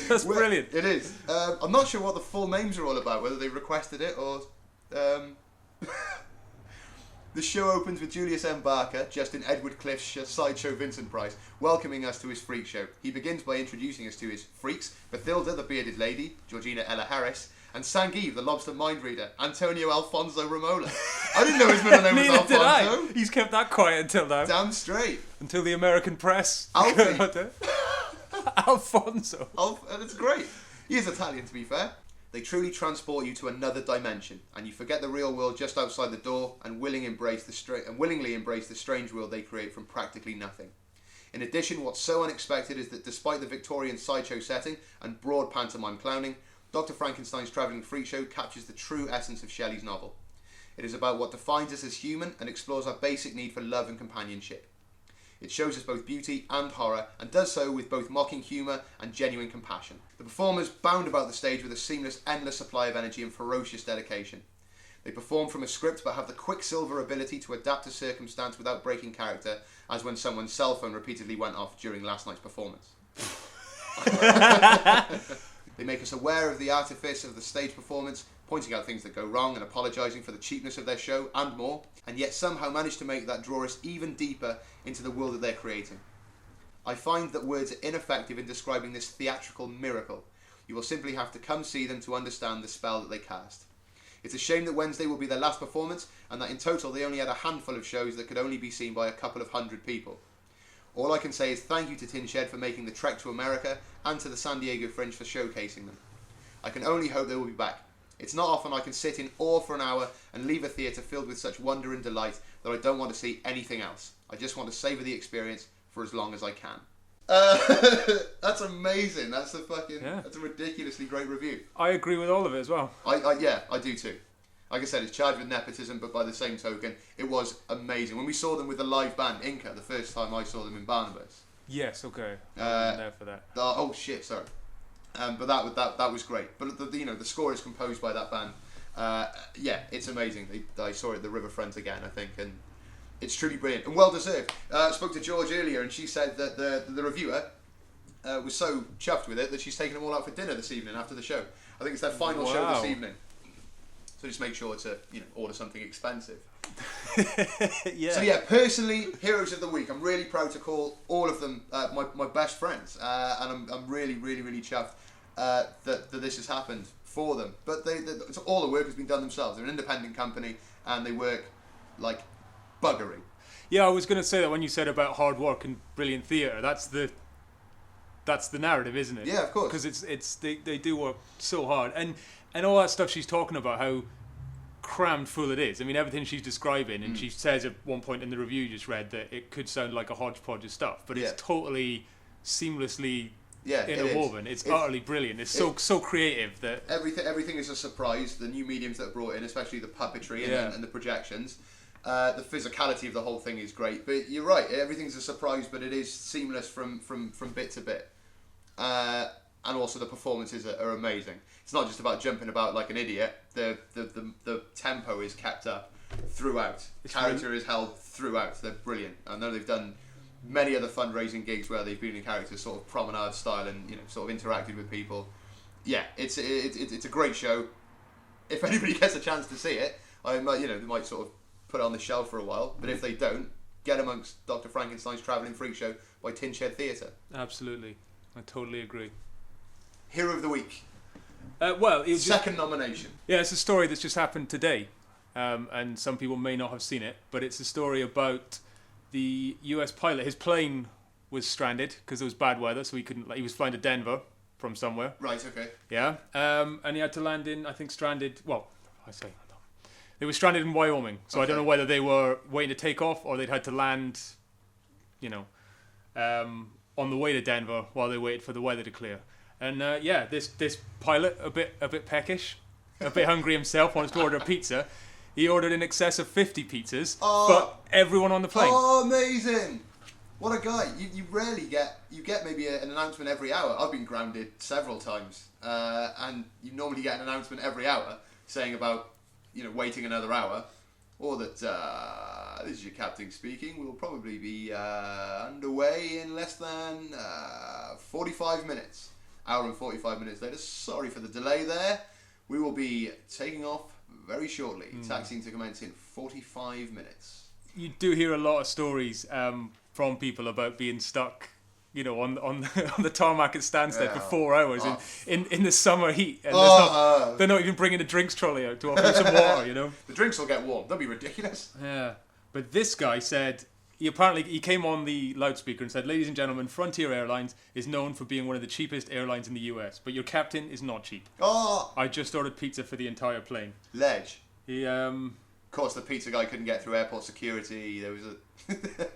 That's brilliant. It is. I'm not sure what the full names are all about, whether they requested it or... The show opens with Julius M. Barker, Justin Edward Cliff's sideshow Vincent Price, welcoming us to his freak show. He begins by introducing us to his freaks, Bathilda, the bearded lady, Georgina Ella Harris, and Sangeev, the lobster mind reader, Antonio Alfonso Romola. I didn't know his middle name was Neither Alfonso. did I. He's kept that quiet until now. Damn straight. Until the American press. Alfie. Alfonso. And it's great. He is Italian, to be fair. They truly transport you to another dimension, and you forget the real world just outside the door and willingly embrace the strange world they create from practically nothing. In addition, what's so unexpected is that despite the Victorian sideshow setting and broad pantomime clowning, Dr. Frankenstein's Travelling Freak Show captures the true essence of Shelley's novel. It is about what defines us as human and explores our basic need for love and companionship. It shows us both beauty and horror, and does so with both mocking humour and genuine compassion. The performers bound about the stage with a seamless, endless supply of energy and ferocious dedication. They perform from a script but have the quicksilver ability to adapt to circumstance without breaking character, as when someone's cell phone repeatedly went off during last night's performance. They make us aware of the artifice of the stage performance, pointing out things that go wrong and apologising for the cheapness of their show and more, and yet somehow manage to make that draw us even deeper into the world that they're creating. I find that words are ineffective in describing this theatrical miracle. You will simply have to come see them to understand the spell that they cast. It's a shame that Wednesday will be their last performance, and that in total they only had a handful of shows that could only be seen by a couple of hundred people. All I can say is thank you to Tin Shed for making the trek to America, and to the San Diego Fringe for showcasing them. I can only hope they will be back. It's not often I can sit in awe for an hour and leave a theatre filled with such wonder and delight that I don't want to see anything else. I just want to savour the experience for as long as I can. That's amazing. That's a ridiculously great review. I agree with all of it as well. I do too. Like I said, it's charged with nepotism, but by the same token, it was amazing. When we saw them with the live band, Inca, the first time I saw them in Barnabas. Yes, okay. I wasn't there for that. Oh shit, sorry. But that was great. But the score is composed by that band. Yeah, it's amazing. I saw it at the Riverfront again, I think, and it's truly brilliant and well deserved. I spoke to George earlier, and she said that the reviewer was so chuffed with it that she's taking them all out for dinner this evening after the show. I think it's their final show this evening. So just make sure to order something expensive. Yeah. So yeah, personally, Heroes of the Week. I'm really proud to call all of them my best friends, and I'm really chuffed that this has happened for them. But all the work has been done themselves. They're an independent company, and they work like buggery. Yeah, I was going to say that when you said about hard work and brilliant theatre, that's the narrative, isn't it? Yeah, of course. Because they do work so hard, and all that stuff she's talking about, how crammed full it is. I mean, everything she's describing, and she says at one point in the review you just read that it could sound like a hodgepodge of stuff, but it's totally seamlessly interwoven. It's utterly brilliant. It's so creative that everything is a surprise. The new mediums that are brought in, especially the puppetry and the projections. The physicality of the whole thing is great, but you're right. Everything's a surprise, but it is seamless from bit to bit. And also the performances are amazing. It's not just about jumping about like an idiot. The tempo is kept up throughout. Character is held throughout. They're brilliant. I know they've done many other fundraising gigs where they've been in characters, sort of promenade style, and sort of interacted with people. Yeah, it's a great show. If anybody gets a chance to see it, they might sort of put it on the shelf for a while. But if they don't, get amongst Dr. Frankenstein's Travelling Freak Show by Tin Shed Theatre. Absolutely, I totally agree. Hero of the Week. Second nomination. Yeah, it's a story that's just happened today, and some people may not have seen it, but it's a story about the US pilot. His plane was stranded because there was bad weather, so he couldn't. He was flying to Denver from somewhere. Right. Okay. Yeah. And he had to land in. I think stranded. Well, they were stranded in Wyoming, so I don't know whether they were waiting to take off or they'd had to land, on the way to Denver while they waited for the weather to clear. And this pilot, a bit peckish, a bit hungry himself, wants to order a pizza. He ordered in excess of 50 pizzas for everyone on the plane. Oh, amazing! What a guy! You rarely get maybe an announcement every hour. I've been grounded several times, and you normally get an announcement every hour saying about waiting another hour, or that this is your captain speaking. We'll probably be underway in less than 45 minutes. Hour and 45 minutes later. Sorry for the delay there. We will be taking off very shortly. Taxiing to commence in 45 minutes. You do hear a lot of stories from people about being stuck, on the tarmac at Stansted for 4 hours in the summer heat, and they're not even bringing a drinks trolley out to offer some water. The drinks will get warm. That'd be ridiculous. Yeah, but this guy said he came on the loudspeaker and said, "Ladies and gentlemen, Frontier Airlines is known for being one of the cheapest airlines in the US, but your captain is not cheap. Oh, I just ordered pizza for the entire plane." ledge. He Of course, the pizza guy couldn't get through airport security. There was a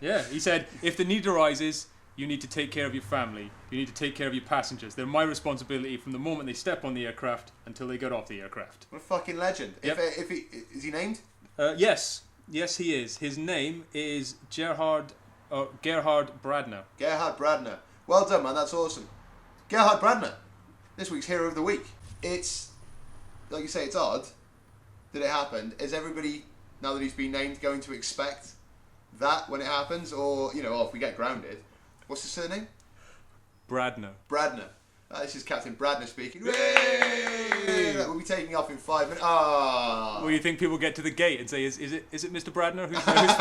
yeah, he said, "If the need arises, you need to take care of your family. You need to take care of your passengers. They're my responsibility from the moment they step on the aircraft until they get off the aircraft." What a fucking legend. Yep. If he is he named? Yes, he is. His name is Gerhard Bradner. Gerhard Bradner. Well done, man. That's awesome. Gerhard Bradner, this week's Hero of the Week. It's, like you say, it's odd that it happened. Is everybody, now that he's been named, going to expect that when it happens? Or, if we get grounded. What's his surname? Bradner. Bradner. This is Captain Bradner speaking. Yay! We'll be taking off in 5 minutes. Ah. Well, you think people get to the gate and say, "Is it Mr. Bradner who's flying the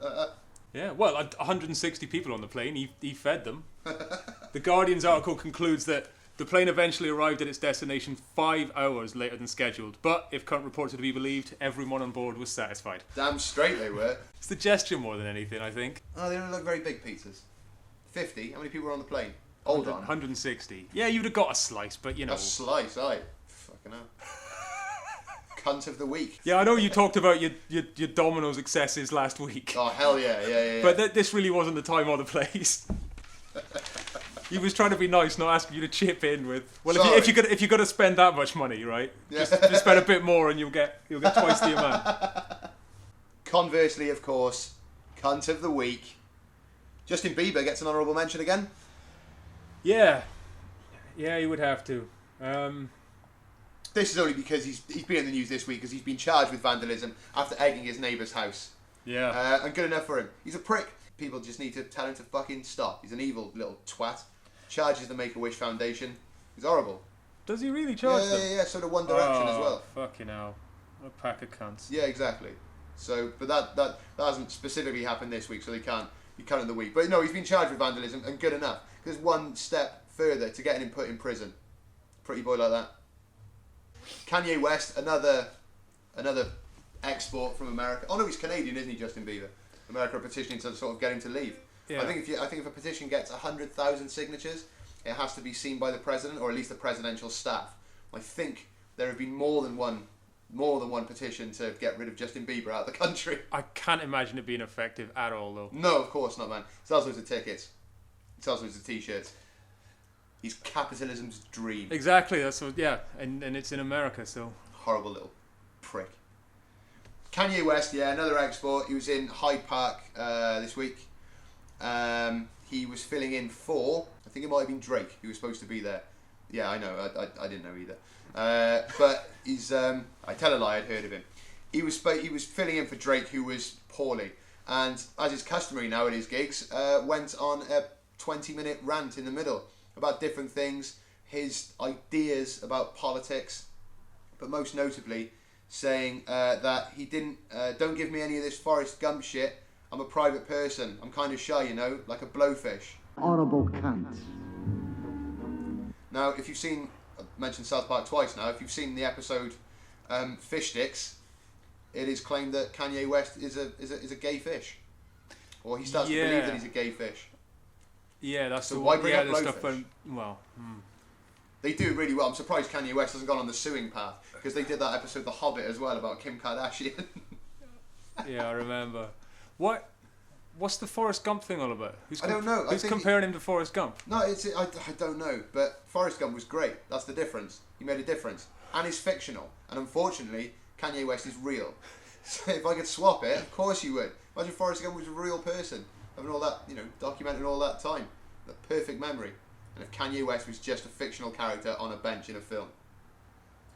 plane?" Yeah. Well, 160 people on the plane. He fed them. The Guardian's article concludes that the plane eventually arrived at its destination 5 hours later than scheduled. But if current reports are to be believed, everyone on board was satisfied. Damn straight they were. It's the gesture more than anything, I think. Oh, they don't look very big pizzas. 50. How many people were on the plane? Hold on. 160. Yeah, you'd have got a slice, but A slice, aye. Fucking hell. Cunt of the week. Yeah, I know you talked about your Domino's excesses last week. Oh, hell yeah. But this really wasn't the time or the place. He was trying to be nice, not asking you to chip in with. Well, if you're gonna spend that much money, right? Yeah. Just spend a bit more, and you'll get twice the amount. Conversely, of course, cunt of the week. Justin Bieber gets an honourable mention again. Yeah, he would have to. This is only because he's been in the news this week because he's been charged with vandalism after egging his neighbour's house. Yeah. And good enough for him. He's a prick. People just need to tell him to fucking stop. He's an evil little twat. Charges the Make-A-Wish Foundation. He's horrible. Does he really charge them? Yeah. Sort of One Direction as well. Fucking hell. What a pack of cunts. Yeah, exactly. So, but that hasn't specifically happened this week, so they can't be cunt of the week. But no, he's been charged with vandalism, and good enough. There's one step further to getting him put in prison. Pretty boy like that. Kanye West, another export from America. Oh no, he's Canadian, isn't he, Justin Bieber? America are petitioning to sort of get him to leave. Yeah. I think if a petition gets 100,000 signatures, it has to be seen by the president or at least the presidential staff. I think there have been more than one petition to get rid of Justin Bieber out of the country. I can't imagine it being effective at all, though. No, of course not, man. He sells loads of tickets. He sells loads of t-shirts. He's capitalism's dream. Exactly. That's what. Yeah, and it's in America, so. Horrible little prick. Kanye West, yeah, another export. He was in Hyde Park this week. He was filling in for, I think it might have been Drake, who was supposed to be there. Yeah, I know. I didn't know either. But he's. I tell a lie. I'd heard of him. He was filling in for Drake, who was poorly, and as is customary now at his gigs, went on a 20-minute rant in the middle about different things, his ideas about politics, but most notably saying that he don't give me any of this Forrest Gump shit. I'm a private person. I'm kind of shy, like a blowfish. Horrible cunt. Now, if you've seen, I've mentioned South Park twice now, if you've seen the episode Fish Sticks, it is claimed that Kanye West is a gay fish. Or he starts to believe that he's a gay fish. Yeah, that's so why bring up blowfish? Stuff They do really well. I'm surprised Kanye West hasn't gone on the suing path, because they did that episode The Hobbit as well about Kim Kardashian. Yeah, I remember. What's the Forrest Gump thing all about? I don't know. Who's comparing him to Forrest Gump? No, I don't know. But Forrest Gump was great. That's the difference. He made a difference. And he's fictional. And unfortunately, Kanye West is real. So if I could swap it, of course you would. Imagine Forrest Gump was a real person, having all that, documenting all that time. The perfect memory. And if Kanye West was just a fictional character on a bench in a film,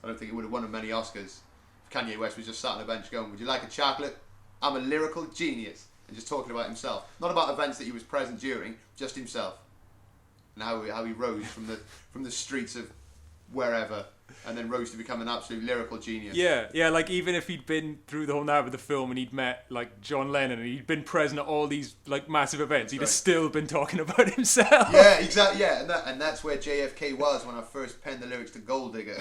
I don't think it would have won many Oscars. If Kanye West was just sat on a bench going, "Would you like a chocolate? I'm a lyrical genius." And just talking about himself. Not about events that he was present during, just himself. And how he rose from the streets of wherever, and then rose to become an absolute lyrical genius. Yeah, like even if he'd been through the whole night of the film and he'd met like John Lennon and he'd been present at all these like massive events, he'd have still been talking about himself. Yeah, exactly. Yeah, and that's where JFK was when I first penned the lyrics to Gold Digger.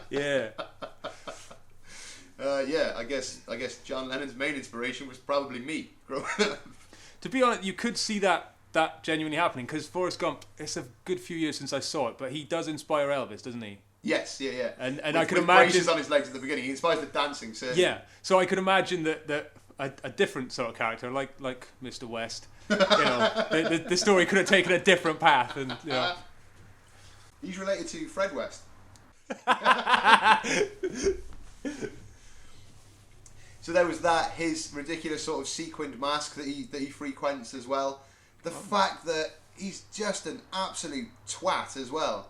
Yeah. Yeah, I guess John Lennon's main inspiration was probably me growing up. To be honest, you could see that genuinely happening, because Forrest Gump, it's a good few years since I saw it, but he does inspire Elvis, doesn't he? Yes, yeah. And with, I could with imagine braces on his legs at the beginning. He inspires the dancing, certainly. Yeah, so I could imagine that a different sort of character, like Mr. West, the story could have taken a different path, and He's related to Fred West. So there was that, his ridiculous sort of sequined mask that he frequents as well. The fact that he's just an absolute twat as well.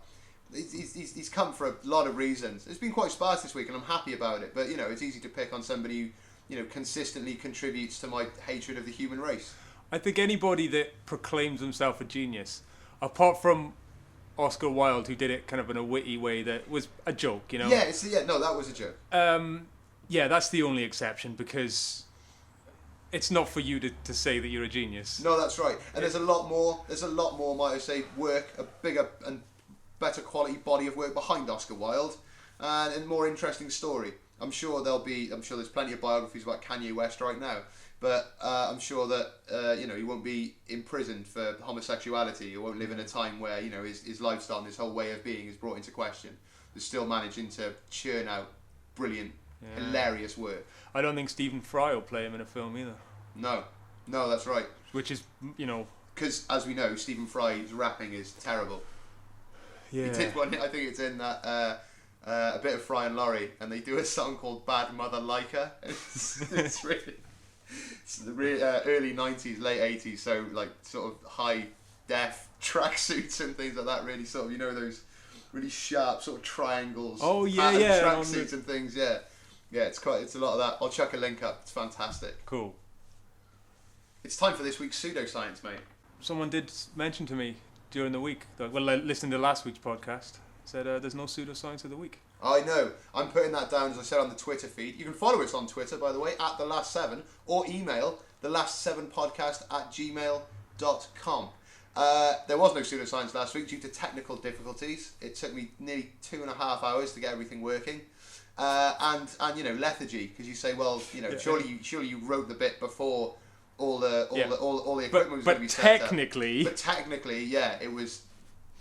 He's come for a lot of reasons. It's been quite sparse this week, and I'm happy about it. But it's easy to pick on somebody who consistently contributes to my hatred of the human race. I think anybody that proclaims himself a genius, apart from Oscar Wilde, who did it kind of in a witty way that was a joke, Yeah, no, that was a joke. Yeah, that's the only exception, because it's not for you to say that you're a genius. No, that's right. And there's a lot more, might I say, work, a bigger and better quality body of work behind Oscar Wilde, and a more interesting story. I'm sure there's plenty of biographies about Kanye West right now, but I'm sure that he won't be imprisoned for homosexuality. He won't live in a time where his lifestyle and his whole way of being is brought into question. He's still managing to churn out brilliant, hilarious work. I don't think Stephen Fry will play him in a film either. No, that's right. Which is, because as we know, Stephen Fry's rapping is terrible. Yeah. He did one. I think it's in that a bit of Fry and Laurie, and they do a song called "Bad Mother Like Her." It's the really early '90s, late '80s, so like sort of high def tracksuits and things like that. Really sort of those really sharp sort of triangles. Oh yeah, tracksuits and things. Yeah. It's a lot of that. I'll chuck a link up. It's fantastic. Cool. It's time for this week's pseudoscience, mate. Someone did mention to me during the week, listening to last week's podcast, said there's no pseudoscience of the week. I know. I'm putting that down, as I said, on the Twitter feed. You can follow us on Twitter, by the way, at @TheLast7, or email thelast7podcast@gmail.com. There was no pseudoscience last week due to technical difficulties. It took me nearly 2.5 hours to get everything working. And lethargy, because you say, well, surely you wrote the bit before all the equipment was going to be set up. But technically, yeah, it was.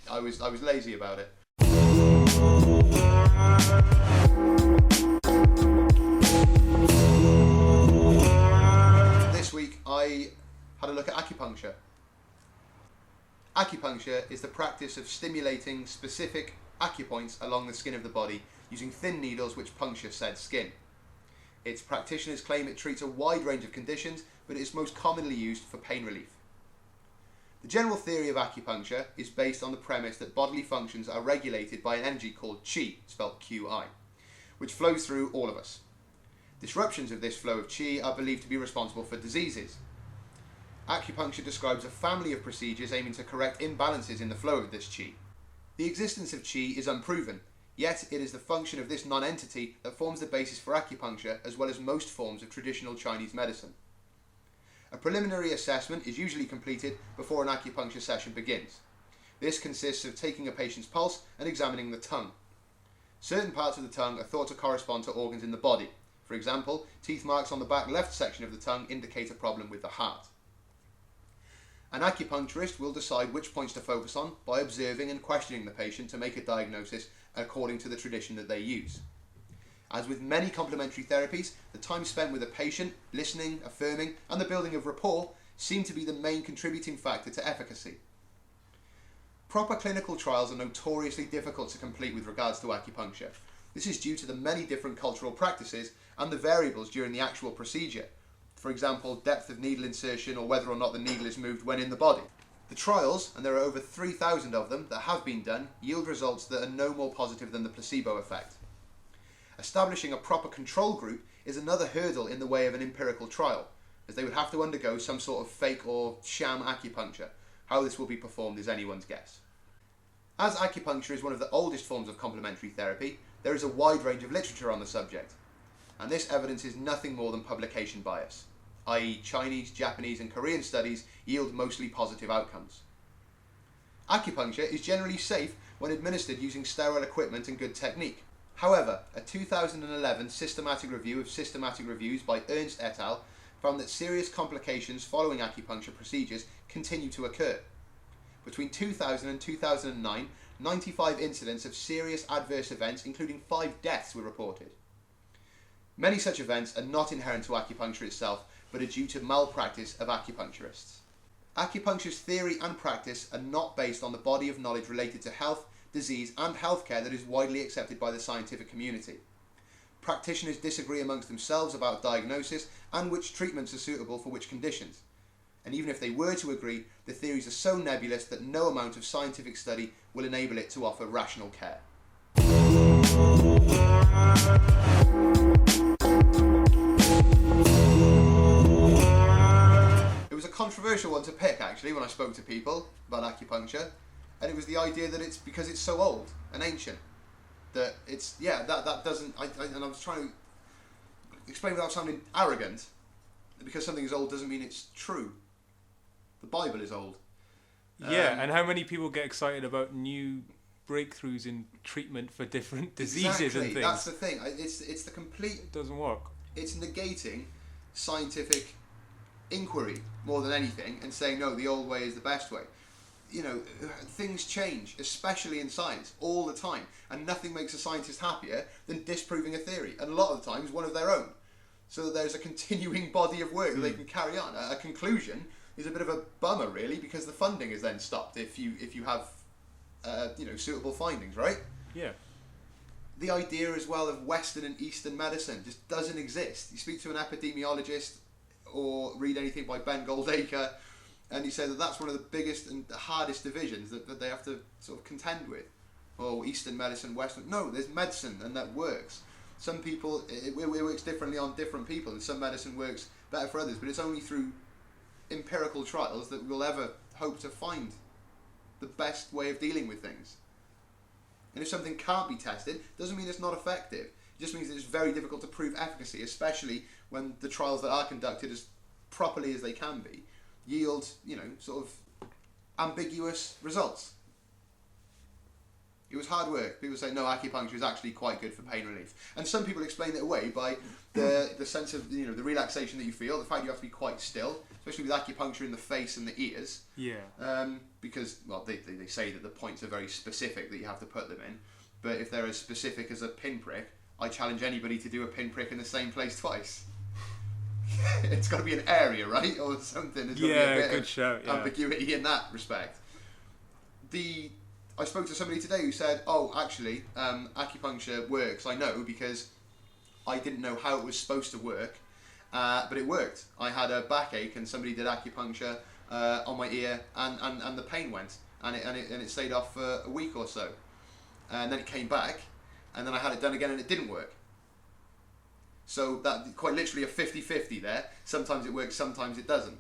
I was lazy about it. This week I had a look at acupuncture. Acupuncture is the practice of stimulating specific acupoints along the skin of the body using thin needles which puncture said skin. Its practitioners claim it treats a wide range of conditions, but it is most commonly used for pain relief. The general theory of acupuncture is based on the premise that bodily functions are regulated by an energy called qi, spelled Qi, which flows through all of us. Disruptions of this flow of qi are believed to be responsible for diseases. Acupuncture describes a family of procedures aiming to correct imbalances in the flow of this qi. The existence of qi is unproven, yet it is the function of this non-entity that forms the basis for acupuncture as well as most forms of traditional Chinese medicine. A preliminary assessment is usually completed before an acupuncture session begins. This consists of taking a patient's pulse and examining the tongue. Certain parts of the tongue are thought to correspond to organs in the body. For example, teeth marks on the back left section of the tongue indicate a problem with the heart. An acupuncturist will decide which points to focus on by observing and questioning the patient to make a diagnosis according to the tradition that they use. As with many complementary therapies, the time spent with a patient, listening, affirming, and the building of rapport seem to be the main contributing factor to efficacy. Proper clinical trials are notoriously difficult to complete with regards to acupuncture. This is due to the many different cultural practices and the variables during the actual procedure. For example, depth of needle insertion or whether or not the needle is moved when in the body. The trials, and there are over 3,000 of them that have been done, yield results that are no more positive than the placebo effect. Establishing a proper control group is another hurdle in the way of an empirical trial, as they would have to undergo some sort of fake or sham acupuncture. How this will be performed is anyone's guess. As acupuncture is one of the oldest forms of complementary therapy, there is a wide range of literature on the subject, and this evidence is nothing more than publication bias, i.e. Chinese, Japanese and Korean studies yield mostly positive outcomes. Acupuncture is generally safe when administered using sterile equipment and good technique. However, a 2011 systematic review of systematic reviews by Ernst et al. Found that serious complications following acupuncture procedures continue to occur. Between 2000 and 2009, 95 incidents of serious adverse events, including 5 deaths, were reported. Many such events are not inherent to acupuncture itself, but are due to malpractice of acupuncturists. Acupuncture's theory and practice are not based on the body of knowledge related to health, disease and healthcare that is widely accepted by the scientific community. Practitioners disagree amongst themselves about diagnosis and which treatments are suitable for which conditions. And even if they were to agree, the theories are so nebulous that no amount of scientific study will enable it to offer rational care. It was a controversial one to pick, actually, when I spoke to people about acupuncture, and it was the idea that it's because it's so old and ancient that it's that doesn't. And I was trying to explain without sounding arrogant, that because something is old doesn't mean it's true. The Bible is old. Yeah, and how many people get excited about new breakthroughs in treatment for different diseases and things? That's the thing. It's the complete. It doesn't work. It's negating scientific inquiry more than anything, and saying no, the old way is the best way. You know, things change, especially in science, all the time, and nothing makes a scientist happier than disproving a theory, and a lot of the times one of their own, so that there's a continuing body of work that they can carry on. A conclusion is a bit of a bummer, really, because the funding is then stopped if you have suitable findings, right? Yeah. The idea as well of Western and Eastern medicine just doesn't exist. You speak to an epidemiologist or read anything by Ben Goldacre, and he said that that's one of the biggest and the hardest divisions that they have to sort of contend with. Oh, Eastern medicine, Western. No, there's medicine, and that works. Some people, it works differently on different people, and some medicine works better for others, but it's only through empirical trials that we'll ever hope to find the best way of dealing with things. And if something can't be tested, doesn't mean it's not effective. It just means that it's very difficult to prove efficacy, especially when the trials that are conducted as properly as they can be yield, sort of ambiguous results. It was hard work. People say, no, acupuncture is actually quite good for pain relief. And some people explain it away by the sense of, the relaxation that you feel, the fact you have to be quite still, especially with acupuncture in the face and the ears. Yeah. Because, well, they say that the points are very specific that you have to put them in. But if they're as specific as a pinprick, I challenge anybody to do a pinprick in the same place twice. It's got to be an area, right? Or something. There's got to be a bit good of shout, yeah. ambiguity in that respect. I spoke to somebody today who said, oh, actually, acupuncture works. I know because I didn't know how it was supposed to work, but it worked. I had a backache and somebody did acupuncture on my ear, and the pain went, and it stayed off for a week or so. And then it came back, and then I had it done again and it didn't work. So that quite literally a 50-50 there. Sometimes it works, sometimes it doesn't.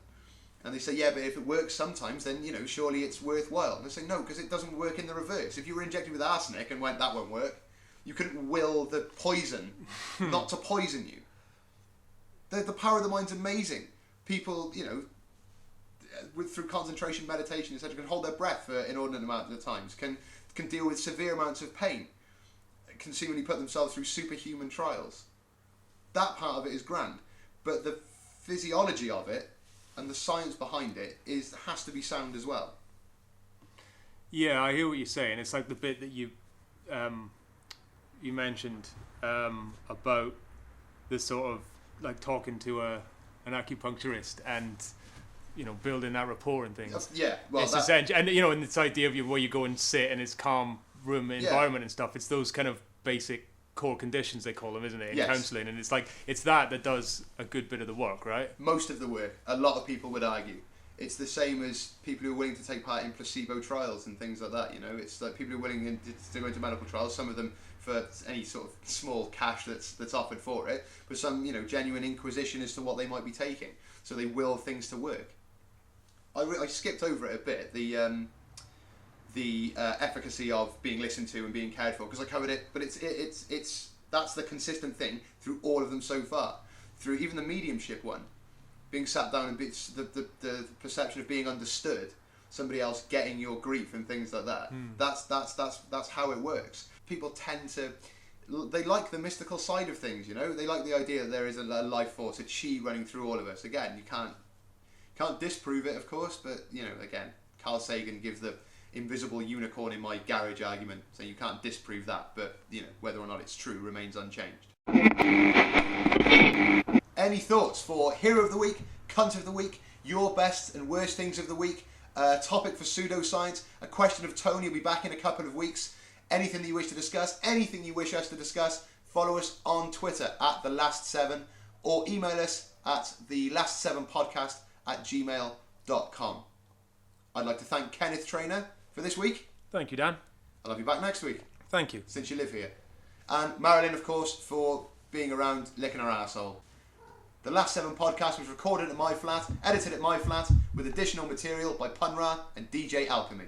And they say, yeah, but if it works sometimes, then, surely it's worthwhile. And I say, no, because it doesn't work in the reverse. If you were injected with arsenic and went, that won't work, you couldn't will the poison not to poison you. The power of the mind's amazing. People, through concentration, meditation, etc., can hold their breath for inordinate amounts of times, can deal with severe amounts of pain, can seemingly put themselves through superhuman trials. That part of it is grand. But the physiology of it, and the science behind it has to be sound as well. Yeah, I hear what you're saying. It's like the bit that you mentioned about the sort of like talking to an acupuncturist and building that rapport and things. Yeah, well, it's essential, and and this idea of where you go and sit in this calm room environment and stuff. It's those kind of basic core conditions, they call them, isn't it, in counselling? And it's that does a good bit of the work, right? Most of the work. A lot of people would argue it's the same as people who are willing to take part in placebo trials and things like that. It's like people who are willing to go into medical trials, some of them for any sort of small cash that's offered for it, but some genuine inquisition as to what they might be taking, so they will things to work. I skipped over it a bit, the efficacy of being listened to and being cared for, because I covered it, but it's that's the consistent thing through all of them so far. Through even the mediumship one, being sat down and the perception of being understood, somebody else getting your grief and things like that. That's how it works. People tend to they like the mystical side of things, you know? They like the idea that there is a life force, a chi running through all of us. Again, you can't disprove it, of course, but, you know, again, Carl Sagan gives the invisible unicorn in my garage argument, so you can't disprove that, but, you know, whether or not it's true remains unchanged. Any thoughts for Hero of the Week, Cunt of the Week, your best and worst things of the week, topic for pseudoscience, a question of Tony will be back in a couple of weeks, anything that you wish to discuss, anything you wish us to discuss, follow us on Twitter at TheLast7 or email us at thelast7podcast@gmail.com. I'd like to thank Kenneth Trainer for this week. Thank you, Dan. I'll have you back next week. Thank you. Since you live here. And Marilyn, of course, for being around licking her arsehole. The Last 7 podcast was recorded at my flat, edited at my flat, with additional material by Punra and DJ Alchemy.